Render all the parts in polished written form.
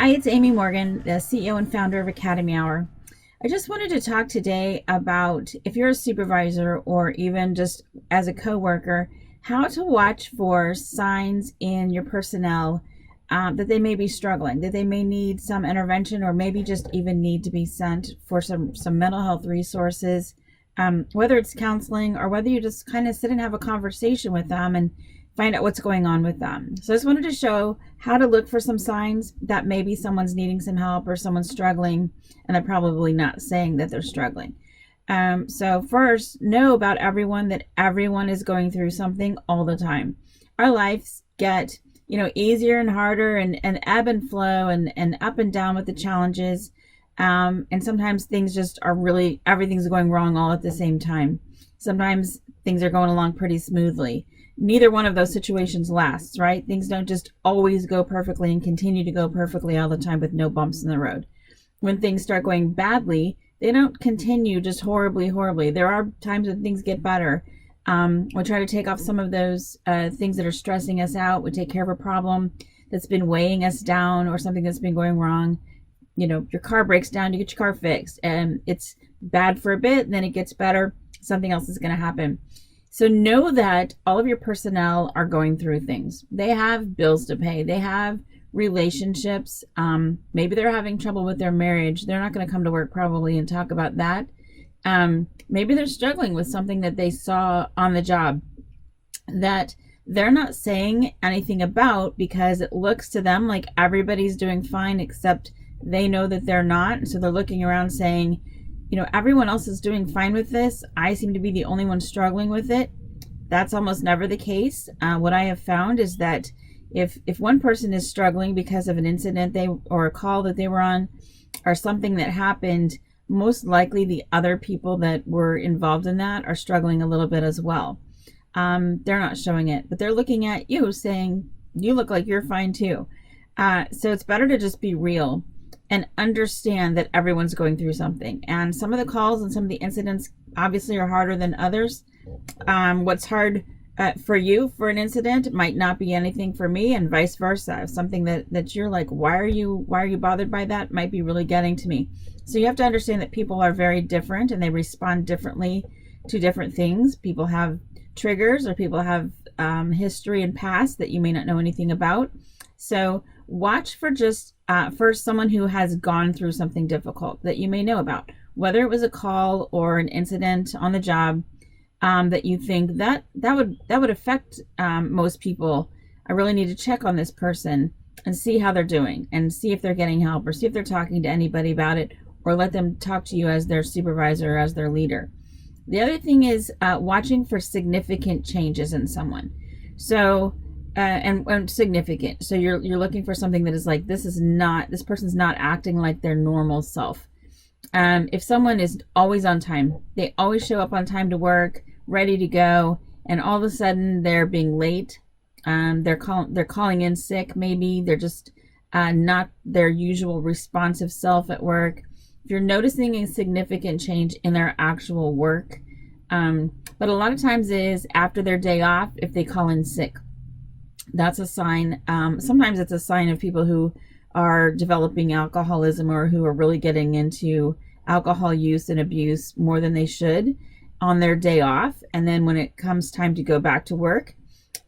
Hi, it's Amy Morgan, the CEO and founder of Academy Hour. I just wanted to talk today about if you're a supervisor or even just as a coworker, how to watch for signs in your personnel that they may be struggling, that they may need some intervention, or maybe just even need to be sent for some mental health resources, whether it's counseling or whether you just kind of sit and have a conversation with them and find out what's going on with them. So I just wanted to show how to look for some signs that maybe someone's needing some help or someone's struggling, and they're probably not saying that they're struggling. So first, know about everyone that everyone is going through something all the time. Our lives get easier and harder and ebb and flow and up and down with the challenges. And sometimes things just are everything's going wrong all at the same time. Sometimes things are going along pretty smoothly. Neither one of those situations lasts, right? Things don't just always go perfectly and continue to go perfectly all the time with no bumps in the road. When things start going badly, they don't continue just horribly. There are times when things get better. We try to take off some of those things that are stressing us out. We take care of a problem that's been weighing us down or something that's been going wrong. Your car breaks down, you get your car fixed, and it's bad for a bit, and then it gets better. Something else is going to happen. So know that all of your personnel are going through things. They have bills to pay. They have relationships. Maybe they're having trouble with their marriage. They're not going to come to work probably and talk about that. Maybe they're struggling with something that they saw on the job that they're not saying anything about because it looks to them like everybody's doing fine except they know that they're not. So they're looking around saying, everyone else is doing fine with this. I seem to be the only one struggling with it. That's almost never the case. What I have found is that if one person is struggling because of an incident or a call that they were on or something that happened, most likely the other people that were involved in that are struggling a little bit as well. They're not showing it, but they're looking at you saying, you look like you're fine too. So it's better to just be real and understand that everyone's going through something. And some of the calls and some of the incidents obviously are harder than others. What's hard for you for an incident might not be anything for me, and vice versa. Something that you're like, why are you bothered by that, might be really getting to me. So you have to understand that people are very different and they respond differently to different things. People have triggers, or people have history and past that you may not know anything about. So watch for just first someone who has gone through something difficult that you may know about, whether it was a call or an incident on the job that you think that would affect most people. I really need to check on this person and see how they're doing and see if they're getting help or see if they're talking to anybody about it, or let them talk to you as their supervisor or as their leader. The other thing is watching for significant changes in someone. So and significant. So you're looking for something that is like, this person's not acting like their normal self. If someone is always on time, they always show up on time to work, ready to go, and all of a sudden they're being late. They're calling in sick. Maybe they're just not their usual responsive self at work. If you're noticing a significant change in their actual work, but a lot of times it is after their day off if they call in sick. That's a sign. Sometimes it's a sign of people who are developing alcoholism or who are really getting into alcohol use and abuse more than they should on their day off. And then when it comes time to go back to work,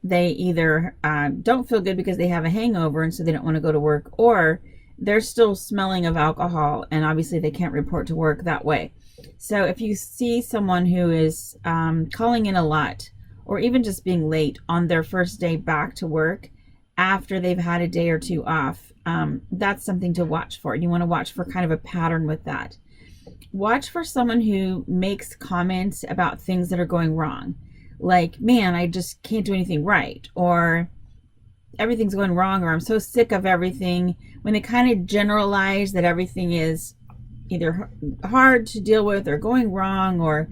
they either don't feel good because they have a hangover and so they don't want to go to work, or they're still smelling of alcohol and obviously they can't report to work that way. So if you see someone who is calling in a lot, or even just being late on their first day back to work after they've had a day or two off, that's something to watch for. You want to watch for kind of a pattern with that. Watch for someone who makes comments about things that are going wrong. Like, man, I just can't do anything right, or everything's going wrong, or I'm so sick of everything. When they kind of generalize that everything is either hard to deal with or going wrong, or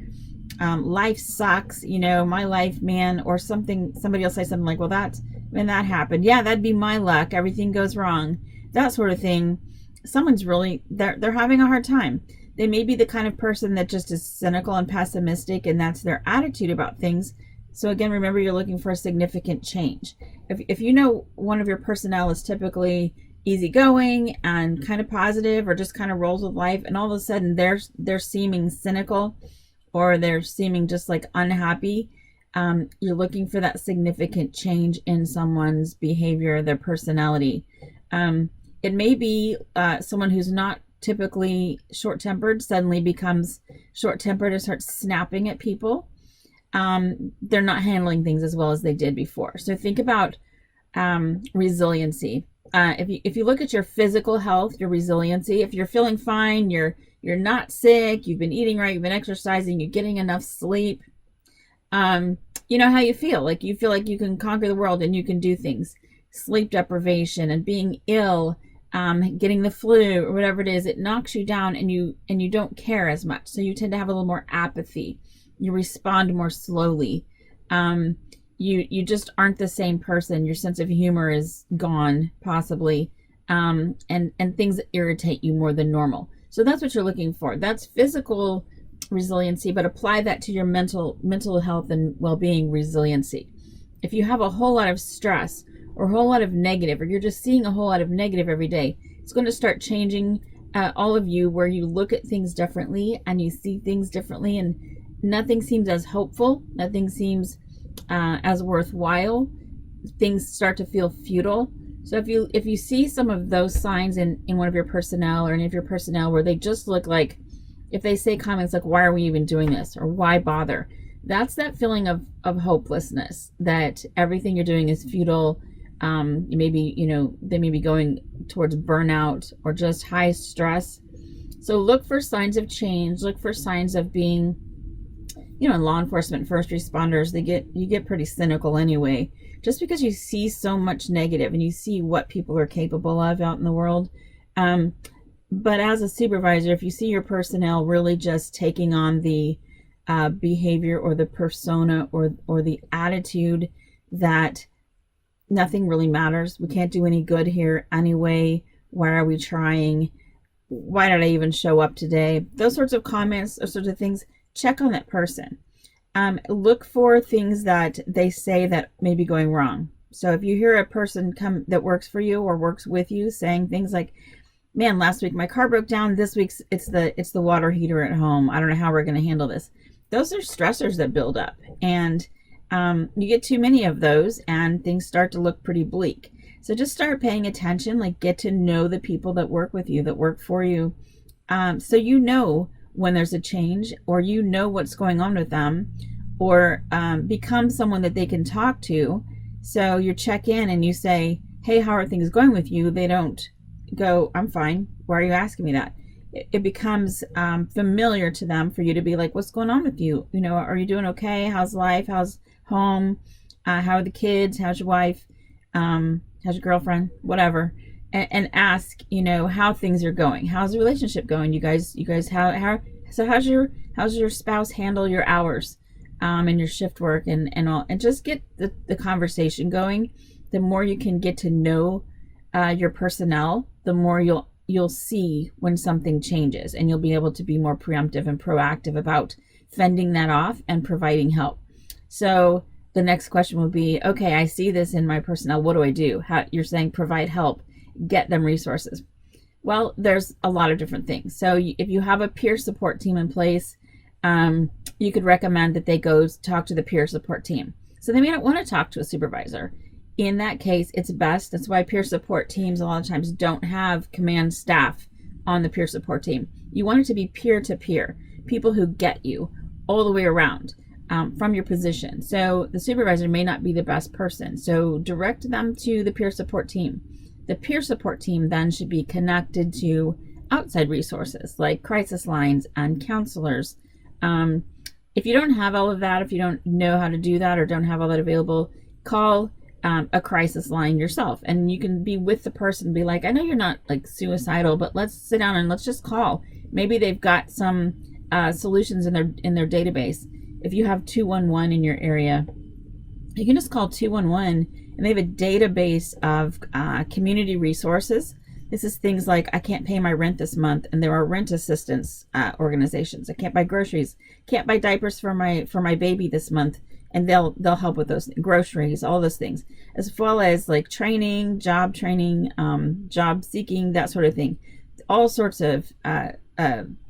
life sucks, my life, man, or something. Somebody else say something like, well, when that happened, yeah, that'd be my luck, everything goes wrong, that sort of thing. Someone's really, they're having a hard time. They may be the kind of person that just is cynical and pessimistic, and that's their attitude about things. So again, remember, you're looking for a significant change. If you know one of your personnel is typically easygoing and kind of positive, or just kind of rolls with life, and all of a sudden they're seeming cynical, or they're seeming just like unhappy. You're looking for that significant change in someone's behavior, their personality. It may be someone who's not typically short-tempered suddenly becomes short-tempered and starts snapping at people. They're not handling things as well as they did before. So think about resiliency. If you look at your physical health, your resiliency, if you're feeling fine, you're not sick, you've been eating right, you've been exercising, you're getting enough sleep, you know how you feel like you can conquer the world and you can do things. Sleep deprivation and being ill, getting the flu or whatever it is, it knocks you down, and you don't care as much. So you tend to have a little more apathy. You respond more slowly. You just aren't the same person. Your sense of humor is gone, possibly, and things irritate you more than normal. So that's what you're looking for. That's physical resiliency, but apply that to your mental health and well-being resiliency. If you have a whole lot of stress or a whole lot of negative, or you're just seeing a whole lot of negative every day, it's going to start changing all of you, where you look at things differently and you see things differently, and nothing seems as hopeful, nothing seems as worthwhile. Things start to feel futile. So if you see some of those signs in one of your personnel or any of your personnel, where they just look like, if they say comments like, why are we even doing this, or why bother, that's that feeling of hopelessness, that everything you're doing is futile. Maybe, they may be going towards burnout or just high stress. So look for signs of change. Look for signs of being, in law enforcement, first responders, you get pretty cynical anyway, just because you see so much negative and you see what people are capable of out in the world. But as a supervisor, if you see your personnel really just taking on the behavior or the persona or the attitude that nothing really matters, we can't do any good here anyway, why are we trying, why did I even show up today, those sorts of comments, those sorts of things, check on that person. Look for things that they say that may be going wrong. So if you hear a person that works for you or works with you saying things like, man, last week my car broke down, this week it's the water heater at home, I don't know how we're going to handle this. Those are stressors that build up, and you get too many of those and things start to look pretty bleak. So just start paying attention, like get to know the people that work with you, that work for you, so you know when there's a change, or what's going on with them, or become someone that they can talk to. So you check in and you say, hey, how are things going with you? They don't go, I'm fine, why are you asking me that? It becomes familiar to them for you to be like, what's going on with you? Are you doing okay? How's life? How's home? How are the kids? How's your wife? How's your girlfriend? Whatever. And ask, how things are going. How's the relationship going? You guys, how's your spouse handle your hours and your shift work and all, and just get the conversation going. The more you can get to know your personnel, the more you'll see when something changes, and you'll be able to be more preemptive and proactive about fending that off and providing help. So the next question will be, okay, I see this in my personnel, what do I do? You're saying provide help, get them resources. Well, there's a lot of different things. So if you have a peer support team in place, you could recommend that they go talk to the peer support team. So they may not want to talk to a supervisor. In that case, it's best. That's why peer support teams a lot of times don't have command staff on the peer support team. You want it to be peer-to-peer, people who get you all the way around from your position. So the supervisor may not be the best person. So direct them to the peer support team. The peer support team then should be connected to outside resources like crisis lines and counselors. If you don't have all of that, if you don't know how to do that or don't have all that available, call a crisis line yourself, and you can be with the person, be like, I know you're not like suicidal, but let's sit down and let's just call. Maybe they've got some solutions in their database. If you have 211 in your area, you can just call 211, and they have a database of community resources. This is things like, I can't pay my rent this month, and there are rent assistance organizations. I can't buy groceries, can't buy diapers for my baby this month. and they'll help with those groceries, all those things, as well as like training, job seeking, that sort of thing. All sorts of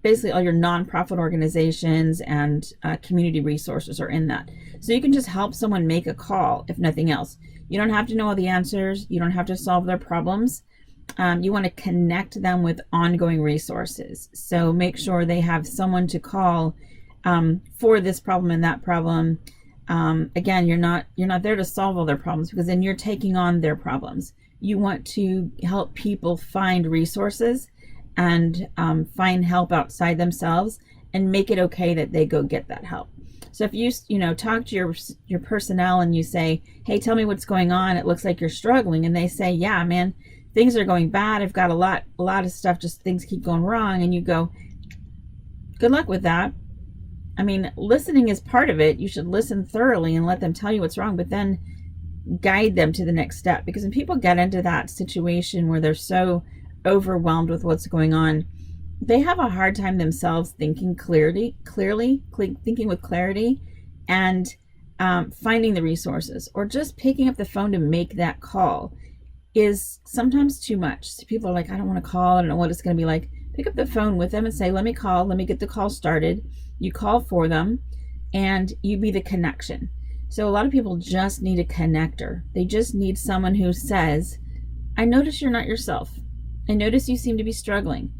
basically all your nonprofit organizations and community resources are in that. So you can just help someone make a call, if nothing else. You don't have to know all the answers. You don't have to solve their problems. You want to connect them with ongoing resources. So make sure they have someone to call for this problem and that problem. Again, you're not there to solve all their problems, because then you're taking on their problems. You want to help people find resources and find help outside themselves, and make it okay that they go get that help. So if you talk to your personnel and you say, hey, tell me what's going on, it looks like you're struggling, and they say, yeah, man, things are going bad, I've got a lot of stuff, just things keep going wrong, and you go, good luck with that. I mean, listening is part of it. You should listen thoroughly and let them tell you what's wrong, but then guide them to the next step. Because when people get into that situation where they're so overwhelmed with what's going on, they have a hard time themselves thinking thinking with clarity, and finding the resources, or just picking up the phone to make that call is sometimes too much. So people are like, I don't want to call, I don't know what it's going to be like. Pick up the phone with them and say, let me call, let me get the call started. You call for them, and you be the connection. So a lot of people just need a connector. They just need someone who says, I notice you're not yourself. I notice you seem to be struggling.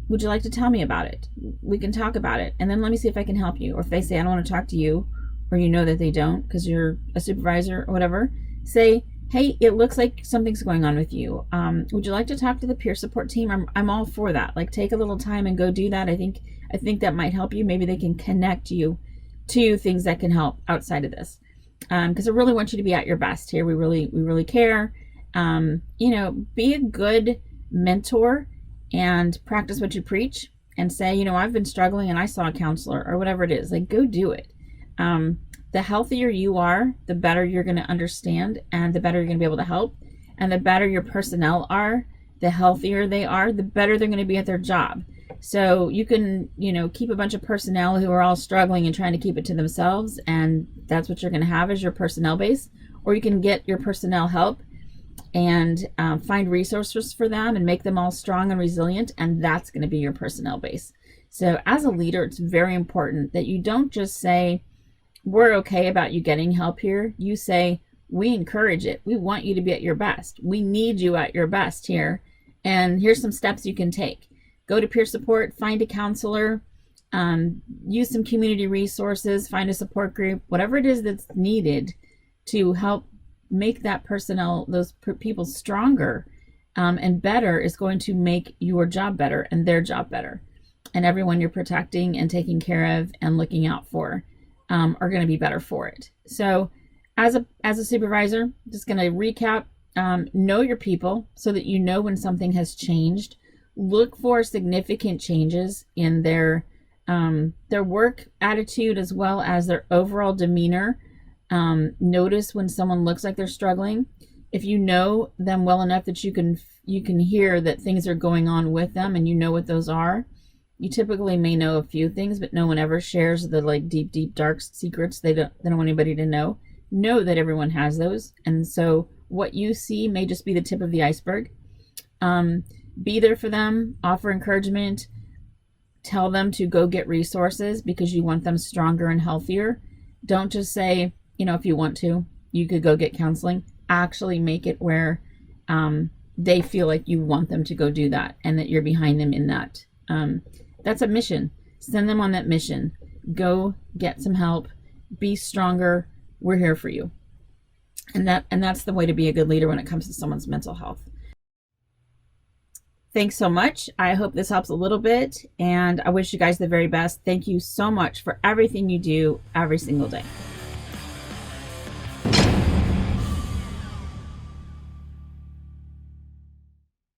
Would you like to tell me about it? We can talk about it, and then let me see if I can help you. Or if they say, I don't want to talk to you, or you know that they don't because you're a supervisor or whatever, say, hey, it looks like something's going on with you. Would you like to talk to the peer support team? I'm all for that. Like, take a little time and go do that. I think that might help you. Maybe they can connect you to things that can help outside of this. Because I really want you to be at your best here. We really care. Be a good mentor and practice what you preach, and say, I've been struggling and I saw a counselor, or whatever it is. Like, go do it. The healthier you are, the better you're going to understand, and the better you're going to be able to help. And the better your personnel are, the healthier they are, the better they're going to be at their job. So you can, keep a bunch of personnel who are all struggling and trying to keep it to themselves, and that's what you're going to have as your personnel base. Or you can get your personnel help and find resources for them and make them all strong and resilient, and that's going to be your personnel base. So as a leader, it's very important that you don't just say, we're okay about you getting help here. You say, we encourage it. We want you to be at your best. We need you at your best here. And here's some steps you can take. Go to peer support, find a counselor, use some community resources, find a support group, whatever it is that's needed to help make that personnel, those people stronger and better, is going to make your job better and their job better. And everyone you're protecting and taking care of and looking out for are going to be better for it. So as a supervisor, just going to recap, know your people so that you know when something has changed. Look for significant changes in their work attitude as well as their overall demeanor. Notice when someone looks like they're struggling. If you know them well enough that you can hear that things are going on with them, and you know what those are. You typically may know a few things, but no one ever shares the deep, dark secrets they don't want anybody to know. Know that everyone has those. And so what you see may just be the tip of the iceberg. Be there for them, offer encouragement, tell them to go get resources because you want them stronger and healthier. Don't just say, if you want to, you could go get counseling. Actually make it where they feel like you want them to go do that and that you're behind them in that. That's a mission. Send them on that mission. Go get some help. Be stronger. We're here for you. And that's the way to be a good leader when it comes to someone's mental health. Thanks so much. I hope this helps a little bit, and I wish you guys the very best. Thank you so much for everything you do every single day.